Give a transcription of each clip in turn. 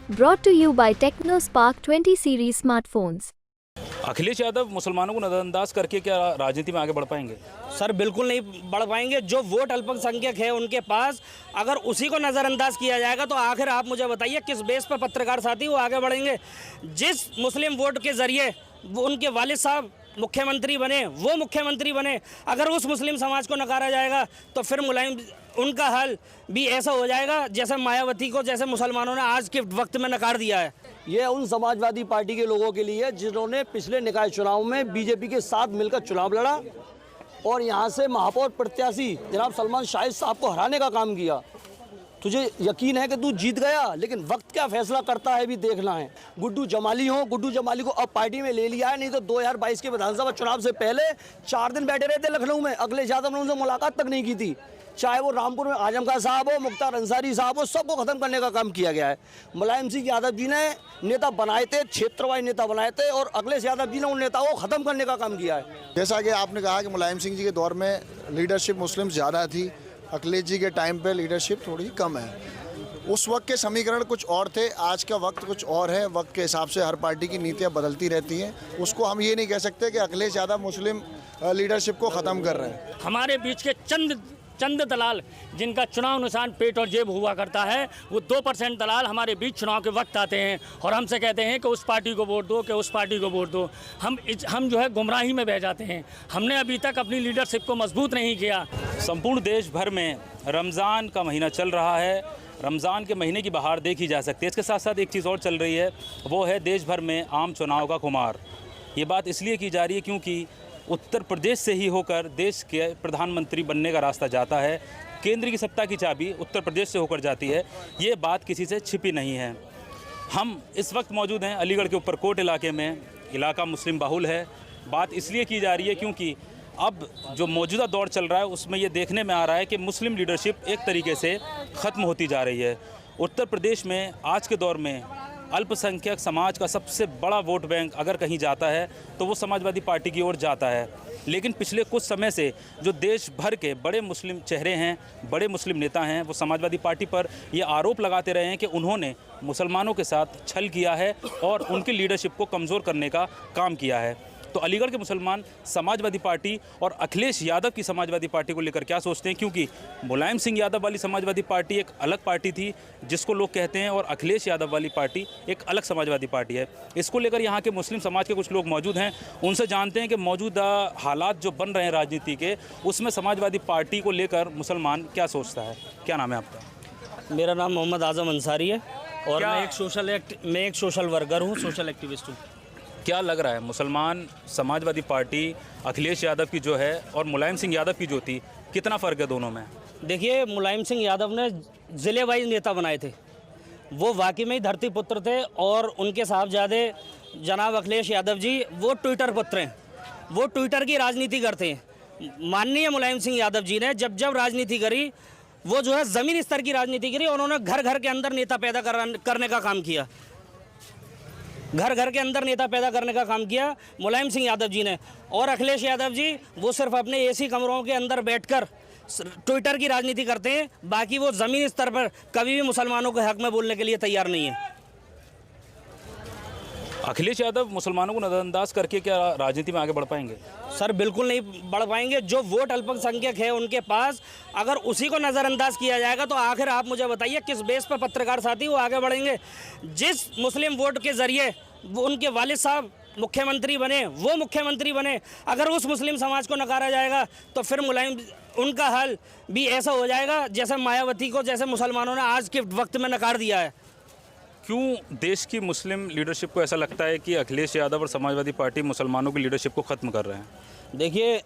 Brought to you by TechnoSpark 20 series smartphones. Akhilesh Yadav मुसलमानों को नज़रअंदाज करके क्या राजनीति में आगे बढ़ पाएंगे? सर बिल्कुल नहीं बढ़ पाएंगे। जो वोट अल्पसंख्यक है उनके पास, अगर उसी को नज़रअंदाज किया जाएगा तो आखिर आप मुझे बताइए किस बेस पर पत्रकार साथी वो आगे बढ़ेंगे। जिस मुस्लिम वोट के ज़रिए वो उनके वालिद साहब मुख्यमंत्री बने, वो मुख्यमंत्री बने, अगर उस मुस्लिम समाज को नकारा जाएगा तो फिर मुलायम उनका हाल भी ऐसा हो जाएगा जैसे मायावती को जैसे मुसलमानों ने आज के वक्त में नकार दिया है। ये उन समाजवादी पार्टी के लोगों के लिए जिन्होंने पिछले निकाय चुनाव में बीजेपी के साथ मिलकर चुनाव लड़ा और यहाँ से महापौर प्रत्याशी जनाब सलमान शाहिद साहब को हराने का काम किया। तुझे यकीन है कि तू जीत गया, लेकिन वक्त क्या फैसला करता है भी देखना है। गुड्डू जमाली को अब पार्टी में ले लिया है, नहीं तो 2022 के विधानसभा चुनाव से पहले 4 दिन बैठे रहे थे लखनऊ में, अखिलेश यादव ने उनसे मुलाकात तक नहीं की थी। चाहे वो रामपुर में आजम खान साहब हो, मुख्तार अंसारी साहब हो, सबको खत्म करने का काम किया गया है। मुलायम सिंह यादव जी ने नेता बनाए थे, क्षेत्रवाई नेता बनाए थे, और अखिलेश यादव जी ने उन नेताओं को खत्म करने का काम किया है। जैसा कि आपने कहा कि मुलायम सिंह जी के दौर में लीडरशिप मुस्लिम ज़्यादा थी, अखिलेश जी के टाइम पे लीडरशिप थोड़ी कम है। उस वक्त के समीकरण कुछ और थे, आज का वक्त कुछ और है। वक्त के हिसाब से हर पार्टी की नीतियाँ बदलती रहती हैं। उसको हम ये नहीं कह सकते कि अखिलेश यादव मुस्लिम लीडरशिप को ख़त्म कर रहे हैं। हमारे बीच के चंद दलाल जिनका चुनाव निशान पेट और जेब हुआ करता है, वो 2% दलाल हमारे बीच चुनाव के वक्त आते हैं और हमसे कहते हैं कि उस पार्टी को वोट दो, कि उस पार्टी को वोट दो। हम जो है गुमराही में बह जाते हैं। हमने अभी तक अपनी लीडरशिप को मजबूत नहीं किया। संपूर्ण देश भर में रमज़ान का महीना चल रहा है। रमज़ान के महीने की बहार देखी जा सकती है। इसके साथ साथ एक चीज़ और चल रही है, वो है देश भर में आम चुनाव का खुमार। ये बात इसलिए की जा रही है क्योंकि उत्तर प्रदेश से ही होकर देश के प्रधानमंत्री बनने का रास्ता जाता है। केंद्र की सत्ता की चाबी उत्तर प्रदेश से होकर जाती है। ये बात किसी से छिपी नहीं है। हम इस वक्त मौजूद हैं अलीगढ़ के ऊपरकोट इलाके में। इलाका मुस्लिम बाहुल है। बात इसलिए की जा रही है क्योंकि अब जो मौजूदा दौर चल रहा है उसमें ये देखने में आ रहा है कि मुस्लिम लीडरशिप एक तरीके से ख़त्म होती जा रही है। उत्तर प्रदेश में आज के दौर में अल्पसंख्यक समाज का सबसे बड़ा वोट बैंक अगर कहीं जाता है तो वो समाजवादी पार्टी की ओर जाता है। लेकिन पिछले कुछ समय से जो देश भर के बड़े मुस्लिम चेहरे हैं, बड़े मुस्लिम नेता हैं, वो समाजवादी पार्टी पर ये आरोप लगाते रहे हैं कि उन्होंने मुसलमानों के साथ छल किया है और उनकी लीडरशिप को कमज़ोर करने का काम किया है। तो अलीगढ़ के मुसलमान समाजवादी पार्टी और अखिलेश यादव की समाजवादी पार्टी को लेकर क्या सोचते हैं, क्योंकि मुलायम सिंह यादव वाली समाजवादी पार्टी एक अलग पार्टी थी जिसको लोग कहते हैं, और अखिलेश यादव वाली पार्टी एक अलग समाजवादी पार्टी है। इसको लेकर यहाँ के मुस्लिम समाज के कुछ लोग मौजूद हैं, उनसे जानते हैं कि मौजूदा हालात जो बन रहे हैं राजनीति के, उसमें समाजवादी पार्टी को लेकर मुसलमान क्या सोचता है। क्या नाम है आपका? मेरा नाम मोहम्मद आजम अंसारी है और मैं एक सोशल वर्कर हूँ, सोशल एक्टिविस्ट हूँ। क्या लग रहा है मुसलमान समाजवादी पार्टी अखिलेश यादव की जो है और मुलायम सिंह यादव की जो थी, कितना फ़र्क है दोनों में? देखिए, मुलायम सिंह यादव ने ज़िले वाइज नेता बनाए थे, वो वाकई में ही धरती पुत्र थे, और उनके साहबजादे जनाब अखिलेश यादव जी वो ट्विटर पुत्र हैं, वो ट्विटर की राजनीति करते हैं। माननीय मुलायम सिंह यादव जी ने जब राजनीति करी, वो जो है ज़मीन स्तर की राजनीति करी, उन्होंने घर घर के अंदर नेता पैदा करने का काम किया। घर घर के अंदर नेता पैदा करने का काम किया मुलायम सिंह यादव जी ने। और अखिलेश यादव जी वो सिर्फ अपने एसी कमरों के अंदर बैठकर ट्विटर की राजनीति करते हैं, बाकी वो ज़मीन स्तर पर कभी भी मुसलमानों के हक में बोलने के लिए तैयार नहीं है। अखिलेश यादव मुसलमानों को नज़रअंदाज करके क्या राजनीति में आगे बढ़ पाएंगे? सर बिल्कुल नहीं बढ़ पाएंगे। जो वोट अल्पसंख्यक है उनके पास, अगर उसी को नज़रअंदाज किया जाएगा तो आखिर आप मुझे बताइए किस बेस पर पत्रकार साथी वो आगे बढ़ेंगे। जिस मुस्लिम वोट के ज़रिए वो उनके वालिद साहब मुख्यमंत्री बने, वो मुख्यमंत्री बने, अगर उस मुस्लिम समाज को नकारा जाएगा तो फिर मुलायम उनका हाल भी ऐसा हो जाएगा जैसे मायावती को जैसे मुसलमानों ने आज के वक्त में नकार दिया है। क्यों देश की मुस्लिम लीडरशिप को ऐसा लगता है कि अखिलेश यादव और समाजवादी पार्टी मुसलमानों की लीडरशिप को ख़त्म कर रहे हैं? देखिए,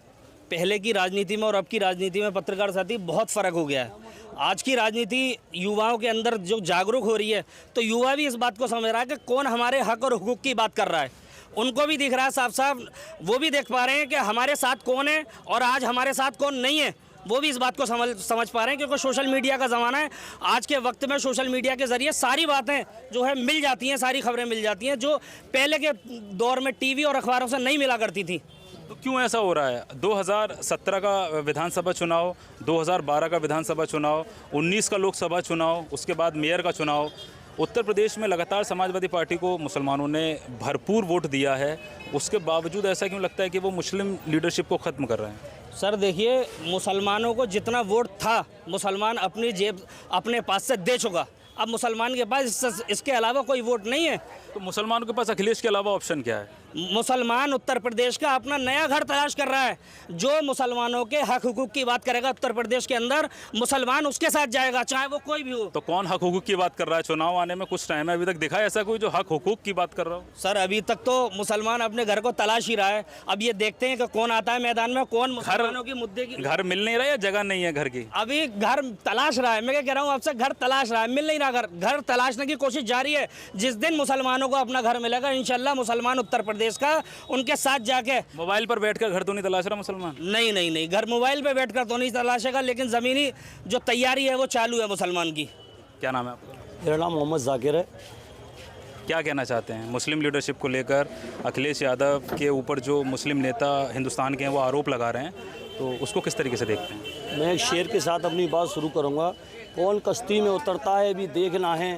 पहले की राजनीति में और अब की राजनीति में पत्रकार साथी बहुत फ़र्क हो गया है। आज की राजनीति युवाओं के अंदर जो जागरूक हो रही है, तो युवा भी इस बात को समझ रहा है कि कौन हमारे हक और हुकूक की बात कर रहा है। उनको भी दिख रहा है साफ साफ, वो भी देख पा रहे हैं कि हमारे साथ कौन है और आज हमारे साथ कौन नहीं है। वो भी इस बात को समझ पा रहे हैं, क्योंकि सोशल मीडिया का ज़माना है। आज के वक्त में सोशल मीडिया के ज़रिए सारी बातें जो है मिल जाती हैं, सारी खबरें मिल जाती हैं, जो पहले के दौर में टीवी और अखबारों से नहीं मिला करती थी। तो क्यों ऐसा हो रहा है? 2017 का विधानसभा चुनाव, 2012 का विधानसभा चुनाव, 19 का लोकसभा चुनाव, उसके बाद मेयर का चुनाव, उत्तर प्रदेश में लगातार समाजवादी पार्टी को मुसलमानों ने भरपूर वोट दिया है, उसके बावजूद ऐसा क्यों लगता है कि वो मुस्लिम लीडरशिप को ख़त्म कर रहे हैं? सर देखिए, मुसलमानों को जितना वोट था मुसलमान अपनी जेब अपने पास से दे चुका। अब मुसलमान के पास इसके अलावा कोई वोट नहीं है। तो मुसलमानों के पास अखिलेश के अलावा ऑप्शन क्या है? मुसलमान उत्तर प्रदेश का अपना नया घर तलाश कर रहा है। जो मुसलमानों के हक हुकूक की बात करेगा उत्तर प्रदेश के अंदर, मुसलमान उसके साथ जाएगा, चाहे वो कोई भी हो। तो कौन हक हुकूक की बात कर रहा है? चुनाव आने में कुछ टाइम है, अभी तक दिखा है ऐसा कोई जो हक हुकूक की बात कर रहा हो? सर अभी तक तो मुसलमान अपने घर को तलाश ही रहा है। अब ये देखते हैं कि कौन आता है मैदान में, कौन मुसलमानों की मुद्दे की। घर मिल नहीं रहा या जगह नहीं है घर की? अभी घर तलाश रहा है। मैं क्या कह रहा हूँ आपसे, घर तलाश रहा है, मिल नहीं रहा। घर तलाशने की कोशिश जारी है। जिस दिन मुसलमानों को अपना घर मिलेगा, इंशाल्लाह मुसलमान उत्तर प्रदेश का उनके साथ जाके। मोबाइल पर बैठकर घर तो नहीं तलाश रहा मुसलमान? नहीं, घर मोबाइल पे बैठकर तो नहीं तलाशेगा, लेकिन ज़मीनी जो तैयारी है वो चालू है मुसलमान की। क्या नाम है आपका? मेरा नाम मोहम्मद जाकिर है। क्या कहना चाहते हैं मुस्लिम लीडरशिप को लेकर? अखिलेश यादव के ऊपर जो मुस्लिम नेता हिंदुस्तान के हैं वो आरोप लगा रहे हैं, तो उसको किस तरीके से देखते हैं? मैं एक शेर के साथ अपनी बात शुरू करूँगा। कौन कश्ती में उतरता है भी देखना है,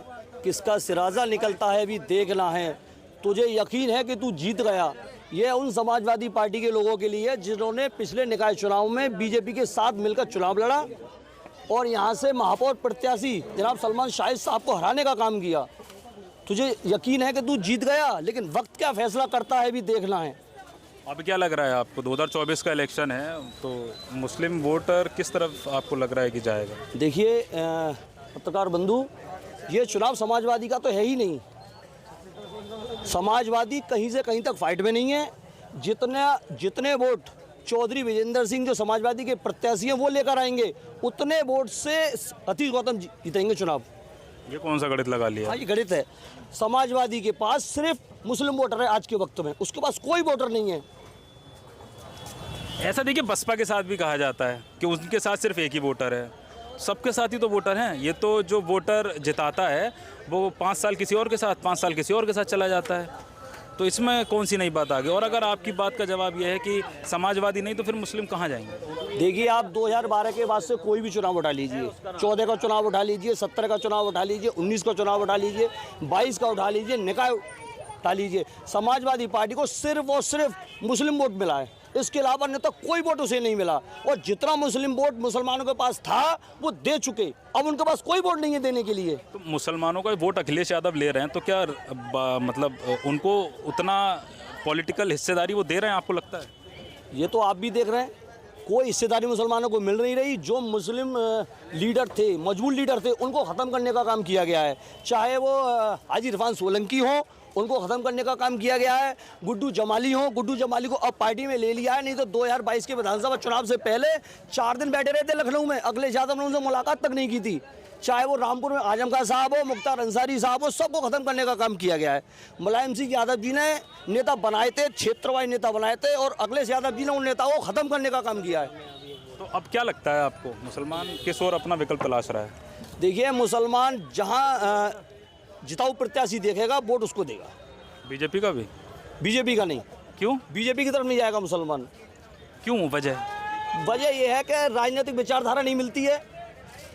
किसका सिराजा निकलता है भी देखना है, तुझे यकीन है कि तू जीत गया। ये उन समाजवादी पार्टी के लोगों के लिए जिन्होंने पिछले निकाय चुनाव में बीजेपी के साथ मिलकर चुनाव लड़ा और यहाँ से महापौर प्रत्याशी जनाब सलमान शाहिद साहब को हराने का काम किया। तुझे यकीन है कि तू जीत गया, लेकिन वक्त क्या फैसला करता है भी देखना है। अब क्या लग रहा है आपको? 2024 का इलेक्शन है, तो मुस्लिम वोटर किस तरफ आपको लग रहा है कि जाएगा? देखिए पत्रकार बंधु, ये चुनाव समाजवादी का तो है ही नहीं। समाजवादी कहीं से कहीं तक फाइट में नहीं है। जितने वोट चौधरी विजेंद्र सिंह जो समाजवादी के प्रत्याशी हैं वो लेकर आएंगे, उतने वोट से अतीश गौतम जीतेंगे चुनाव। ये कौन सा गणित लगा लिया? हाँ, ये गणित है। समाजवादी के पास सिर्फ मुस्लिम वोटर है आज के वक्त में, उसके पास कोई वोटर नहीं है। ऐसा देखिए, बसपा के साथ भी कहा जाता है कि उनके साथ सिर्फ एक ही वोटर है। सबके साथ ही तो वोटर हैं। ये तो जो वोटर जिताता है वो 5 साल किसी और के साथ, 5 साल किसी और के साथ चला जाता है। तो इसमें कौन सी नई बात आ गई? और अगर आपकी बात का जवाब यह है कि समाजवादी नहीं, तो फिर मुस्लिम कहाँ जाएंगे? देखिए, आप 2012 के बाद से कोई भी चुनाव उठा लीजिए, 14 का चुनाव उठा लीजिए, 17 का चुनाव उठा लीजिए, 19 का चुनाव उठा लीजिए, 22 का उठा लीजिए, निकाय उठा लीजिए, समाजवादी पार्टी को सिर्फ और सिर्फ मुस्लिम वोट मिला है। इसके अलावा नहीं तो कोई वोट उसे नहीं मिला। और जितना मुस्लिम वोट मुसलमानों के पास था वो दे चुके, अब उनके पास कोई वोट नहीं है देने के लिए। तो मुसलमानों का वोट अखिलेश यादव ले रहे हैं, तो क्या मतलब उनको उतना पॉलिटिकल हिस्सेदारी वो दे रहे हैं, आपको लगता है? ये तो आप भी देख रहे हैं, कोई हिस्सेदारी मुसलमानों को मिल नहीं रही। जो मुस्लिम लीडर थे, मजबूत लीडर थे, उनको ख़त्म करने का काम किया गया है। चाहे वो हाजी इरफान सोलंकी हो, उनको ख़त्म करने का काम किया गया है। गुड्डू जमाली हो, गुड्डू जमाली को अब पार्टी में ले लिया है। नहीं तो 2022 के विधानसभा चुनाव से पहले 4 दिन बैठे रहे थे लखनऊ में, अखिलेश यादव ने उनसे मुलाकात तक नहीं की थी। चाहे वो रामपुर में आजम खान साहब हो, मुख्तार अंसारी साहब हो, सबको ख़त्म करने का काम किया गया है। मुलायम सिंह यादव जी ने नेता बनाए थे, क्षेत्रवाई नेता बनाए थे, और अखिलेश यादव जी ने उन नेताओं को ख़त्म करने का काम किया है। तो अब क्या लगता है आपको, मुसलमान किस ओर अपना विकल्प तलाश रहा है? देखिए, मुसलमान जहाँ जिताऊ प्रत्याशी देखेगा वोट उसको देगा। बीजेपी का भी? बीजेपी का नहीं। क्यों? बीजेपी की तरफ नहीं जाएगा मुसलमान। क्यों? वजह यह है कि राजनीतिक विचारधारा नहीं मिलती है,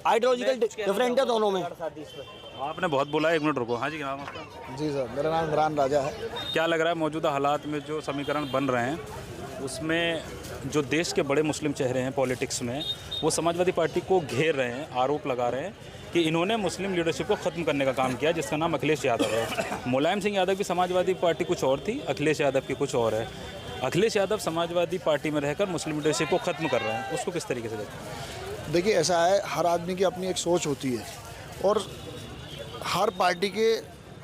आइडियोलॉजिकल डिफरेंट है दोनों में। आपने बहुत बोला, 1 मिनट रुको। हाँ जी, नाम आपका? जी सर, मेरा नाम इमरान राजा है। क्या लग रहा है मौजूदा हालात में जो समीकरण बन रहे हैं उसमें जो देश के बड़े मुस्लिम चेहरे हैं पॉलिटिक्स में, वो समाजवादी पार्टी को घेर रहे हैं, आरोप लगा रहे हैं कि इन्होंने मुस्लिम लीडरशिप को ख़त्म करने का काम किया, जिसका नाम अखिलेश यादव है। मुलायम सिंह यादव की समाजवादी पार्टी कुछ और थी, अखिलेश यादव की कुछ और है। अखिलेश यादव समाजवादी पार्टी में रहकर मुस्लिम लीडरशिप को ख़त्म कर रहे हैं, उसको किस तरीके से देखते हैं? देखिए, ऐसा है, हर आदमी की अपनी एक सोच होती है और हर पार्टी के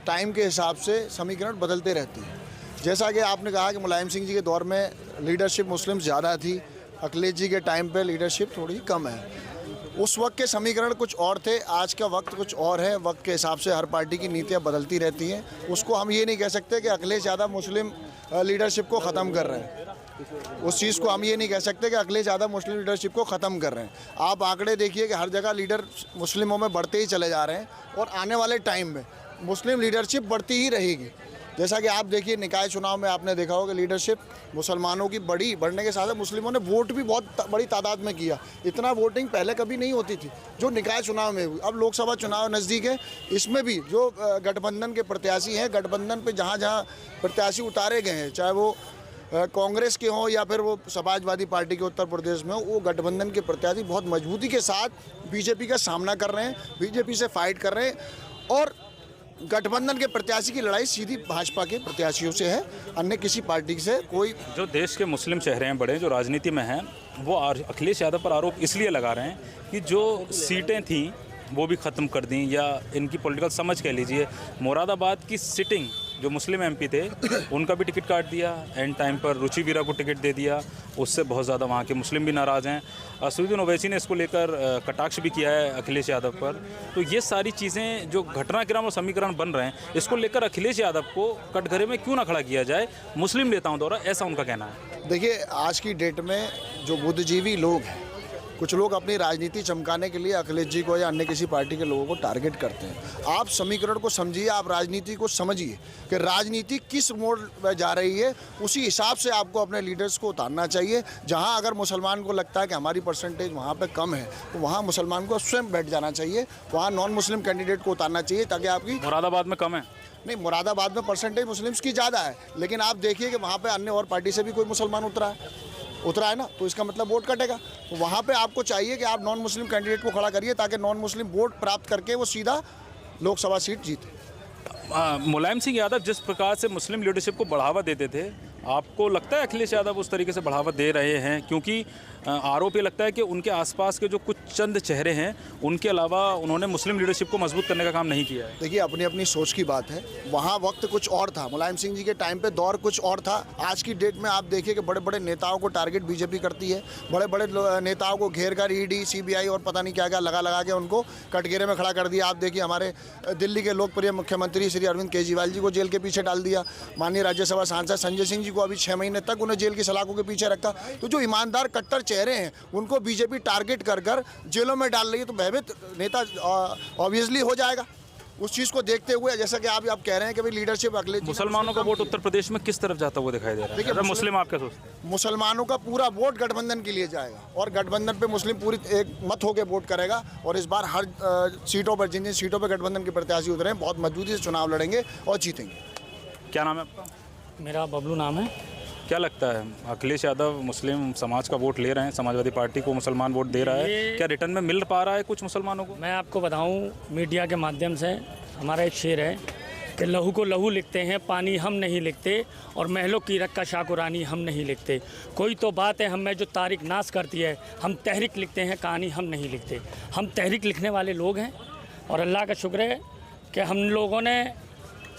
टाइम के हिसाब से समीकरण बदलते रहते हैं। जैसा कि आपने कहा कि मुलायम सिंह जी के दौर में लीडरशिप मुस्लिम ज़्यादा थी, अखिलेश जी के टाइम पे लीडरशिप थोड़ी कम है। उस वक्त के समीकरण कुछ और थे, आज का वक्त कुछ और है। वक्त के हिसाब से हर पार्टी की नीतियाँ बदलती रहती हैं। उसको हम ये नहीं कह सकते कि अखिलेश यादव मुस्लिम लीडरशिप को ख़त्म कर रहे हैं। उस चीज़ को हम ये नहीं कह सकते कि अखिलेश यादव मुस्लिम लीडरशिप को ख़त्म कर रहे हैं। आप आंकड़े देखिए कि हर जगह लीडर मुस्लिमों में बढ़ते ही चले जा रहे हैं और आने वाले टाइम में मुस्लिम लीडरशिप बढ़ती ही रहेगी। जैसा कि आप देखिए निकाय चुनाव में आपने देखा होगा लीडरशिप मुसलमानों की बढ़ने के साथ मुस्लिमों ने वोट भी बहुत बड़ी तादाद में किया। इतना वोटिंग पहले कभी नहीं होती थी जो निकाय चुनाव में हुई। अब लोकसभा चुनाव नज़दीक है, इसमें भी जो गठबंधन के प्रत्याशी हैं, गठबंधन पे जहाँ जहाँ प्रत्याशी उतारे गए हैं, चाहे वो कांग्रेस के हों या फिर वो समाजवादी पार्टी के उत्तर प्रदेश में हो, वो गठबंधन के प्रत्याशी बहुत मजबूती के साथ बीजेपी का सामना कर रहे हैं, बीजेपी से फाइट कर रहे हैं। और गठबंधन के प्रत्याशी की लड़ाई सीधी भाजपा के प्रत्याशियों से है, अन्य किसी पार्टी से कोई। जो देश के मुस्लिम चेहरे हैं बड़े, जो राजनीति में हैं, वो अखिलेश यादव पर आरोप इसलिए लगा रहे हैं कि जो सीटें थीं वो भी ख़त्म कर दी, या इनकी पॉलिटिकल समझ कह लीजिए। मुरादाबाद की सिटिंग जो मुस्लिम एमपी थे उनका भी टिकट काट दिया, एंड टाइम पर रुचि वीरा को टिकट दे दिया, उससे बहुत ज़्यादा वहाँ के मुस्लिम भी नाराज़ हैं। असदुद्दीन ओवैसी ने इसको लेकर कटाक्ष भी किया है अखिलेश यादव पर। तो ये सारी चीज़ें जो घटनाक्रम और समीकरण बन रहे हैं, इसको लेकर अखिलेश यादव को कटघरे में क्यों ना खड़ा किया जाए मुस्लिम नेताओं द्वारा, ऐसा उनका कहना है। देखिए आज की डेट में जो बुद्धिजीवी लोग हैं, कुछ लोग अपनी राजनीति चमकाने के लिए अखिलेश जी को या अन्य किसी पार्टी के लोगों को टारगेट करते हैं। आप समीकरण को समझिए, आप राजनीति को समझिए कि राजनीति किस मोड़ में जा रही है, उसी हिसाब से आपको अपने लीडर्स को उतारना चाहिए। जहां अगर मुसलमान को लगता है कि हमारी परसेंटेज वहां पे कम है, तो वहां मुसलमान को स्वयं बैठ जाना चाहिए, वहां नॉन मुस्लिम कैंडिडेट को उतारना चाहिए, ताकि आपकी। मुरादाबाद में कम है? नहीं, मुरादाबाद में परसेंटेज मुस्लिम्स की ज़्यादा है, लेकिन आप देखिए कि वहाँ पर अन्य और पार्टी से भी कोई मुसलमान उतरा है ना, तो इसका मतलब वोट कटेगा। तो वहाँ पे आपको चाहिए कि आप नॉन मुस्लिम कैंडिडेट को खड़ा करिए, ताकि नॉन मुस्लिम वोट प्राप्त करके वो सीधा लोकसभा सीट जीते। मुलायम सिंह यादव जिस प्रकार से मुस्लिम लीडरशिप को बढ़ावा देते थे, आपको लगता है अखिलेश यादव उस तरीके से बढ़ावा दे रहे हैं? क्योंकि आरोप ये लगता है कि उनके आसपास के जो कुछ चंद चेहरे हैं, उनके अलावा उन्होंने मुस्लिम लीडरशिप को मजबूत करने का काम नहीं किया है। देखिए अपनी अपनी सोच की बात है, वहाँ वक्त कुछ और था, मुलायम सिंह जी के टाइम पे दौर कुछ और था। आज की डेट में आप देखिए कि बड़े बड़े नेताओं को टारगेट बीजेपी करती है, बड़े बड़े नेताओं को घेर कर ईडी, सीबीआई और पता नहीं क्या क्या लगा के उनको कटघरे में खड़ा कर दिया। आप देखिए हमारे दिल्ली के लोकप्रिय मुख्यमंत्री श्री अरविंद केजरीवाल जी को जेल के पीछे डाल दिया, माननीय राज्यसभा सांसद संजय सिंह जी को अभी 6 महीने तक उन्हें जेल की सलाखों के पीछे रखा। तो जो ईमानदार कट्टर चेहरे हैं उनको बीजेपी टारगेट कर जेलों में डाल रही है, तो भयभीत नेता ऑब्वियसली हो जाएगा। उस चीज़ को देखते हुए, जैसा कि आप कह रहे हैं कि भाई लीडरशिप अगले मुसलमानों का वोट उत्तर प्रदेश में किस तरफ जाता हुआ दिखाई दे रहा है? देखिए मुस्लिम आप क्या सोचते हैं? मुसलमानों का पूरा वोट गठबंधन के लिए जाएगा, और गठबंधन पे मुस्लिम पूरी एक मत होकर वोट करेगा। और इस बार हर सीटों पर, जिन जिन सीटों पर गठबंधन के प्रत्याशी उतरे हैं, बहुत मजबूती से चुनाव लड़ेंगे और जीतेंगे। क्या नाम है आपका? मेरा बबलू नाम है। क्या लगता है अखिलेश यादव मुस्लिम समाज का वोट ले रहे हैं, समाजवादी पार्टी को मुसलमान वोट दे रहा है, क्या रिटर्न में मिल पा रहा है कुछ मुसलमानों को? मैं आपको बताऊं, मीडिया के माध्यम से हमारा एक शेर है कि लहू को लहू लिखते हैं, पानी हम नहीं लिखते, और महलों की रक्का शाकुरानी हम नहीं लिखते। कोई तो बात है हम में जो तारीख नाश करती है, हम तहरीक लिखते हैं, कहानी हम नहीं लिखते। हम तहरीक लिखने वाले लोग हैं, और अल्लाह का शुक्र है कि हम लोगों ने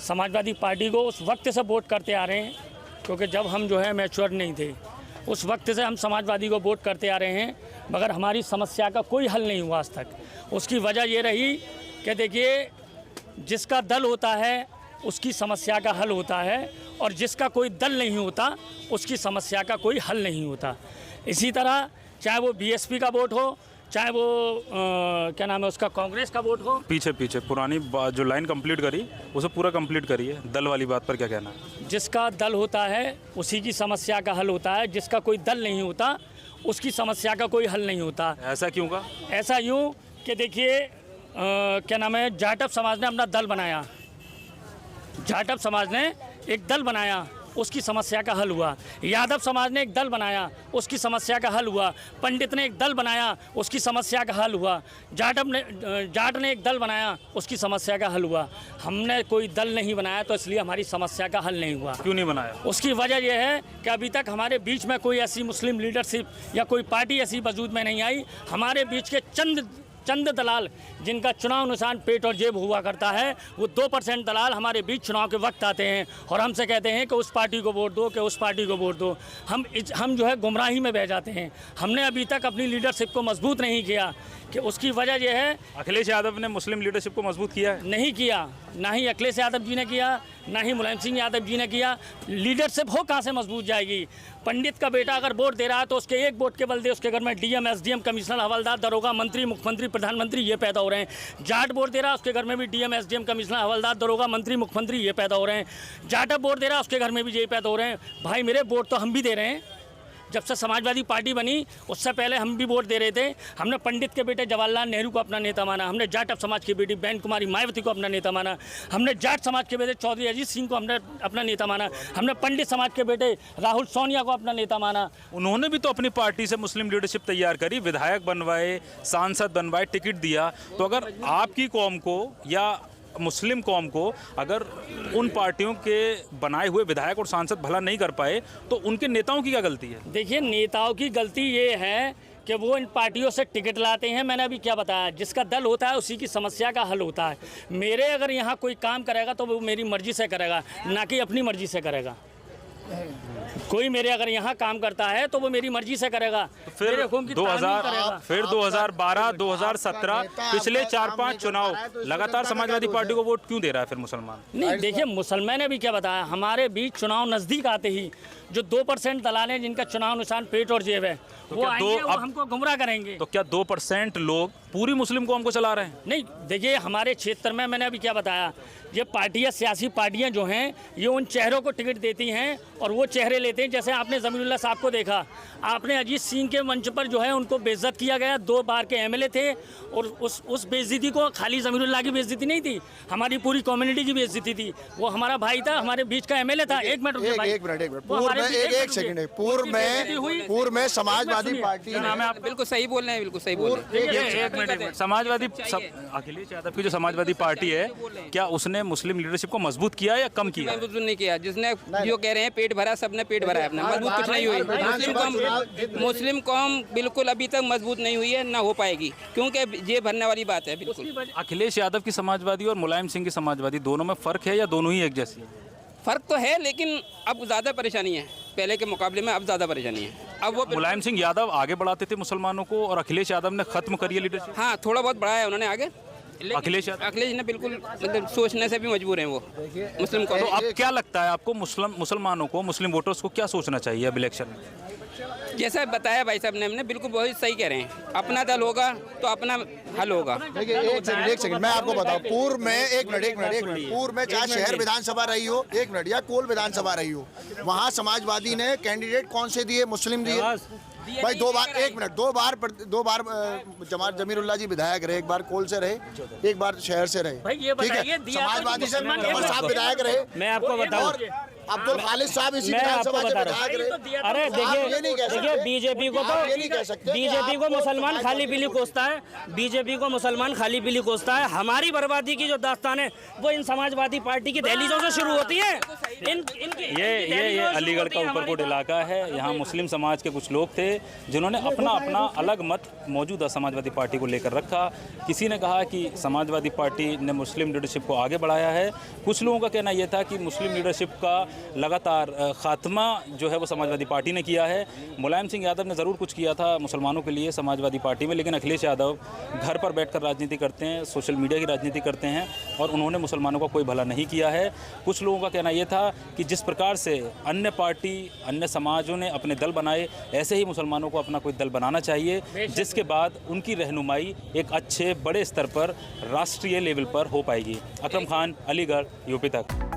समाजवादी पार्टी को उस वक्त से वोट करते आ रहे हैं, क्योंकि जब हम जो है मैच्योर नहीं थे, उस वक्त से हम समाजवादी को वोट करते आ रहे हैं, मगर हमारी समस्या का कोई हल नहीं हुआ आज तक। उसकी वजह ये रही कि देखिए, जिसका दल होता है उसकी समस्या का हल होता है, और जिसका कोई दल नहीं होता उसकी समस्या का कोई हल नहीं होता। इसी तरह चाहे वो बीएसपी का वोट हो, चाहे वो क्या नाम है उसका, कांग्रेस का वोट हो। पीछे पुरानी जो लाइन कंप्लीट करी उसे पूरा कंप्लीट करिए। दल वाली बात पर क्या कहना है? जिसका दल होता है उसी की समस्या का हल होता है, जिसका कोई दल नहीं होता उसकी समस्या का कोई हल नहीं होता। ऐसा क्यों का? ऐसा यूँ कि देखिए क्या नाम है, जाटव समाज ने अपना दल बनाया, जाटव समाज ने एक दल बनाया, उसकी समस्या का हल हुआ। यादव समाज ने एक दल बनाया, उसकी समस्या का हल हुआ। पंडित ने एक दल बनाया, उसकी समस्या का हल हुआ। जाट ने एक दल बनाया, उसकी समस्या का हल हुआ। हमने कोई दल नहीं बनाया, तो इसलिए हमारी समस्या का हल नहीं हुआ। क्यों नहीं बनाया? उसकी वजह यह है कि अभी तक हमारे बीच में कोई ऐसी मुस्लिम लीडरशिप या कोई पार्टी ऐसी वजूद में नहीं आई। हमारे बीच के चंद दलाल, जिनका चुनाव निशान पेट और जेब हुआ करता है, वो 2% दलाल हमारे बीच चुनाव के वक्त आते हैं और हमसे कहते हैं कि उस पार्टी को वोट दो, कि उस पार्टी को वोट दो। हम जो है गुमराही में बह जाते हैं। हमने अभी तक अपनी लीडरशिप को मजबूत नहीं किया, कि उसकी वजह यह है। अखिलेश यादव ने मुस्लिम लीडरशिप को मजबूत किया है? नहीं किया, ना ही अखिलेश यादव जी ने किया, ना ही मुलायम सिंह यादव जी ने किया। लीडरशिप हो कहाँ से मजबूत जाएगी? पंडित का बेटा अगर वोट दे रहा है तो उसके एक वोट के बलदे उसके घर में डीएम, एसडीएम, कमिश्नर, हवलदार, दरोगा, मंत्री, मुख्यमंत्री, प्रधानमंत्री ये पैदा हो रहे हैं। जाट वोट दे रहा है उसके घर में भी डीएम, एसडीएम, कमिश्नर, हवलदार, दरोगा, मंत्री, मुख्यमंत्री ये पैदा हो रहे हैं। जाटअप वोट दे रहा है उसके घर में भी यही पैदा हो रहे हैं। भाई मेरे वोट तो हम भी दे रहे हैं। जब से समाजवादी पार्टी बनी उससे पहले हम भी वोट दे रहे थे। हमने पंडित के बेटे जवाहरलाल नेहरू को अपना नेता माना, हमने जाटअप समाज की बेटी बहन कुमारी मायावती को अपना नेता माना, हमने जाट समाज के बेटे चौधरी अजीत सिंह को हमने अपना नेता माना, हमने पंडित समाज के बेटे राहुल सोनिया को अपना नेता माना। उन्होंने भी तो अपनी पार्टी से मुस्लिम लीडरशिप तैयार करी, विधायक बनवाए, सांसद बनवाए, टिकट दिया। तो अगर आपकी कौम को या मुस्लिम कौम को अगर उन पार्टियों के बनाए हुए विधायक और सांसद भला नहीं कर पाए तो उनके नेताओं की क्या गलती है? देखिए, नेताओं की गलती ये है कि वो इन पार्टियों से टिकट लाते हैं। मैंने अभी क्या बताया, जिसका दल होता है उसी की समस्या का हल होता है। मेरे अगर यहाँ कोई काम करेगा तो वो मेरी मर्जी से करेगा, ना कि अपनी मर्जी से करेगा। कोई मेरे अगर यहाँ काम करता है तो वो मेरी मर्जी से करेगा। तो फिर 2012, 2017 पिछले 4-5 चुनाव लगातार समाजवादी पार्टी को वोट क्यों दे रहा है फिर मुसलमान? नहीं, देखिए मुसलमान ने भी क्या बताया, हमारे बीच चुनाव नज़दीक आते ही जो 2% दलाल हैं जिनका चुनाव निशान पेट और जेब है तो वो आएंगे, वो हमको गुमराह करेंगे। तो क्या 2% लोग पूरी मुस्लिम कौम को चला रहे हैं? नहीं, देखिए हमारे क्षेत्र में मैंने अभी क्या बताया, ये पार्टियां, सियासी पार्टियां जो हैं ये उन चेहरों को टिकट देती हैं और वो चेहरे लेते हैं। जैसे आपने ज़मीरुल्लाह साहब को देखा, आपने अजीत सिंह के मंच पर जो है उनको बेइज्जत किया गया। 2 बार के एमएलए थे और उस बेइज्जती को खाली ज़मीरुल्लाह की बेइज्जती नहीं थी, हमारी पूरी कम्युनिटी की बेइज्जती थी। वो हमारा भाई था, हमारे बीच का एमएलए था। एक मिनट पूर्व में समाजवादी पार्टी बिल्कुल सही बोल रहे हैं, बिल्कुल सही बोल रहे हैं। एक मिनट, समाजवादी अखिलेश यादव की जो समाजवादी पार्टी है क्या उसने मुस्लिम लीडरशिप को मजबूत किया या कम किया? मजबूत नहीं किया। जिसने जो कह रहे हैं पेट भरा, सबने पेट भरा है अपना, मजबूत कुछ नहीं हुई। मुस्लिम कौम बिल्कुल अभी तक मजबूत नहीं हुई है, ना हो पाएगी, क्योंकि ये भरने वाली बात है बिल्कुल। अखिलेश यादव की समाजवादी और मुलायम सिंह की समाजवादी दोनों में फर्क है या दोनों ही एक जैसी है? फर्क तो है, लेकिन अब ज़्यादा परेशानी है पहले के मुकाबले में। अब ज़्यादा परेशानी है। अब वो मुलायम सिंह यादव आगे बढ़ाते थे मुसलमानों को और अखिलेश यादव ने खत्म करी है लीडरशिप। हाँ, थोड़ा बहुत बढ़ाया है उन्होंने आगे। अखिलेश ने बिल्कुल मतलब सोचने से भी मजबूर हैं वो मुस्लिम को। तो अब क्या लगता है आपको, मुसलमानों को, मुस्लिम वोटर्स को क्या सोचना चाहिए अब इलेक्शन में? जैसा बताया भाई साहब ने, हमने बिल्कुल बहुत सही कह रहे हैं। अपना दल होगा तो अपना हल होगा। देखिए, एक सेकंड मैं आपको बताऊं। पूर्व में एक मिनट पूर्व में चाहे शहर विधानसभा रही हो, एक मिनट, या कोल विधानसभा रही हो, वहाँ समाजवादी ने कैंडिडेट कौन से दिए? मुस्लिम दिए भाई। 2 बार, एक मिनट, 2 बार जमीरुल्लाह जी विधायक रहे, एक बार कोल से रहे, एक बार शहर से रहे। ठीक है, समाजवादी से कमर साहब विधायक रहे। मैं आपको बताऊं, अब्दुल खालिद साहब इसी विधानसभा के विधायक रहे। अरे देखिए बीजेपी को तो ये नहीं कह सकते। बीजेपी को मुसलमान खाली पीली कोसता है, बीजेपी को मुसलमान खाली पीली कोसता है। हमारी बर्बादी की जो दास्तान है वो इन समाजवादी पार्टी की दहलीजों से शुरू होती है। ये अलीगढ़ का ऊपरकोट इलाका है। यहाँ मुस्लिम समाज के कुछ लोग थे जिन्होंने अपना अलग मत मौजूदा समाजवादी पार्टी को लेकर रखा। किसी ने कहा कि समाजवादी पार्टी ने मुस्लिम लीडरशिप को आगे बढ़ाया है। कुछ लोगों का कहना यह था कि मुस्लिम लीडरशिप का लगातार खात्मा जो है वो समाजवादी पार्टी ने किया है। मुलायम सिंह यादव ने ज़रूर कुछ किया था मुसलमानों के लिए समाजवादी पार्टी में, लेकिन अखिलेश यादव घर पर बैठकर राजनीति करते हैं, सोशल मीडिया की राजनीति करते हैं और उन्होंने मुसलमानों का कोई भला नहीं किया है। कुछ लोगों का कहना यह था कि जिस प्रकार से अन्य पार्टी, अन्य समाजों ने अपने दल बनाए, ऐसे ही मुसलमानों को अपना कोई दल बनाना चाहिए, जिसके बाद उनकी रहनुमाई एक अच्छे बड़े स्तर पर राष्ट्रीय लेवल पर हो पाएगी। अकरम खान, अलीगढ़, यूपी तक।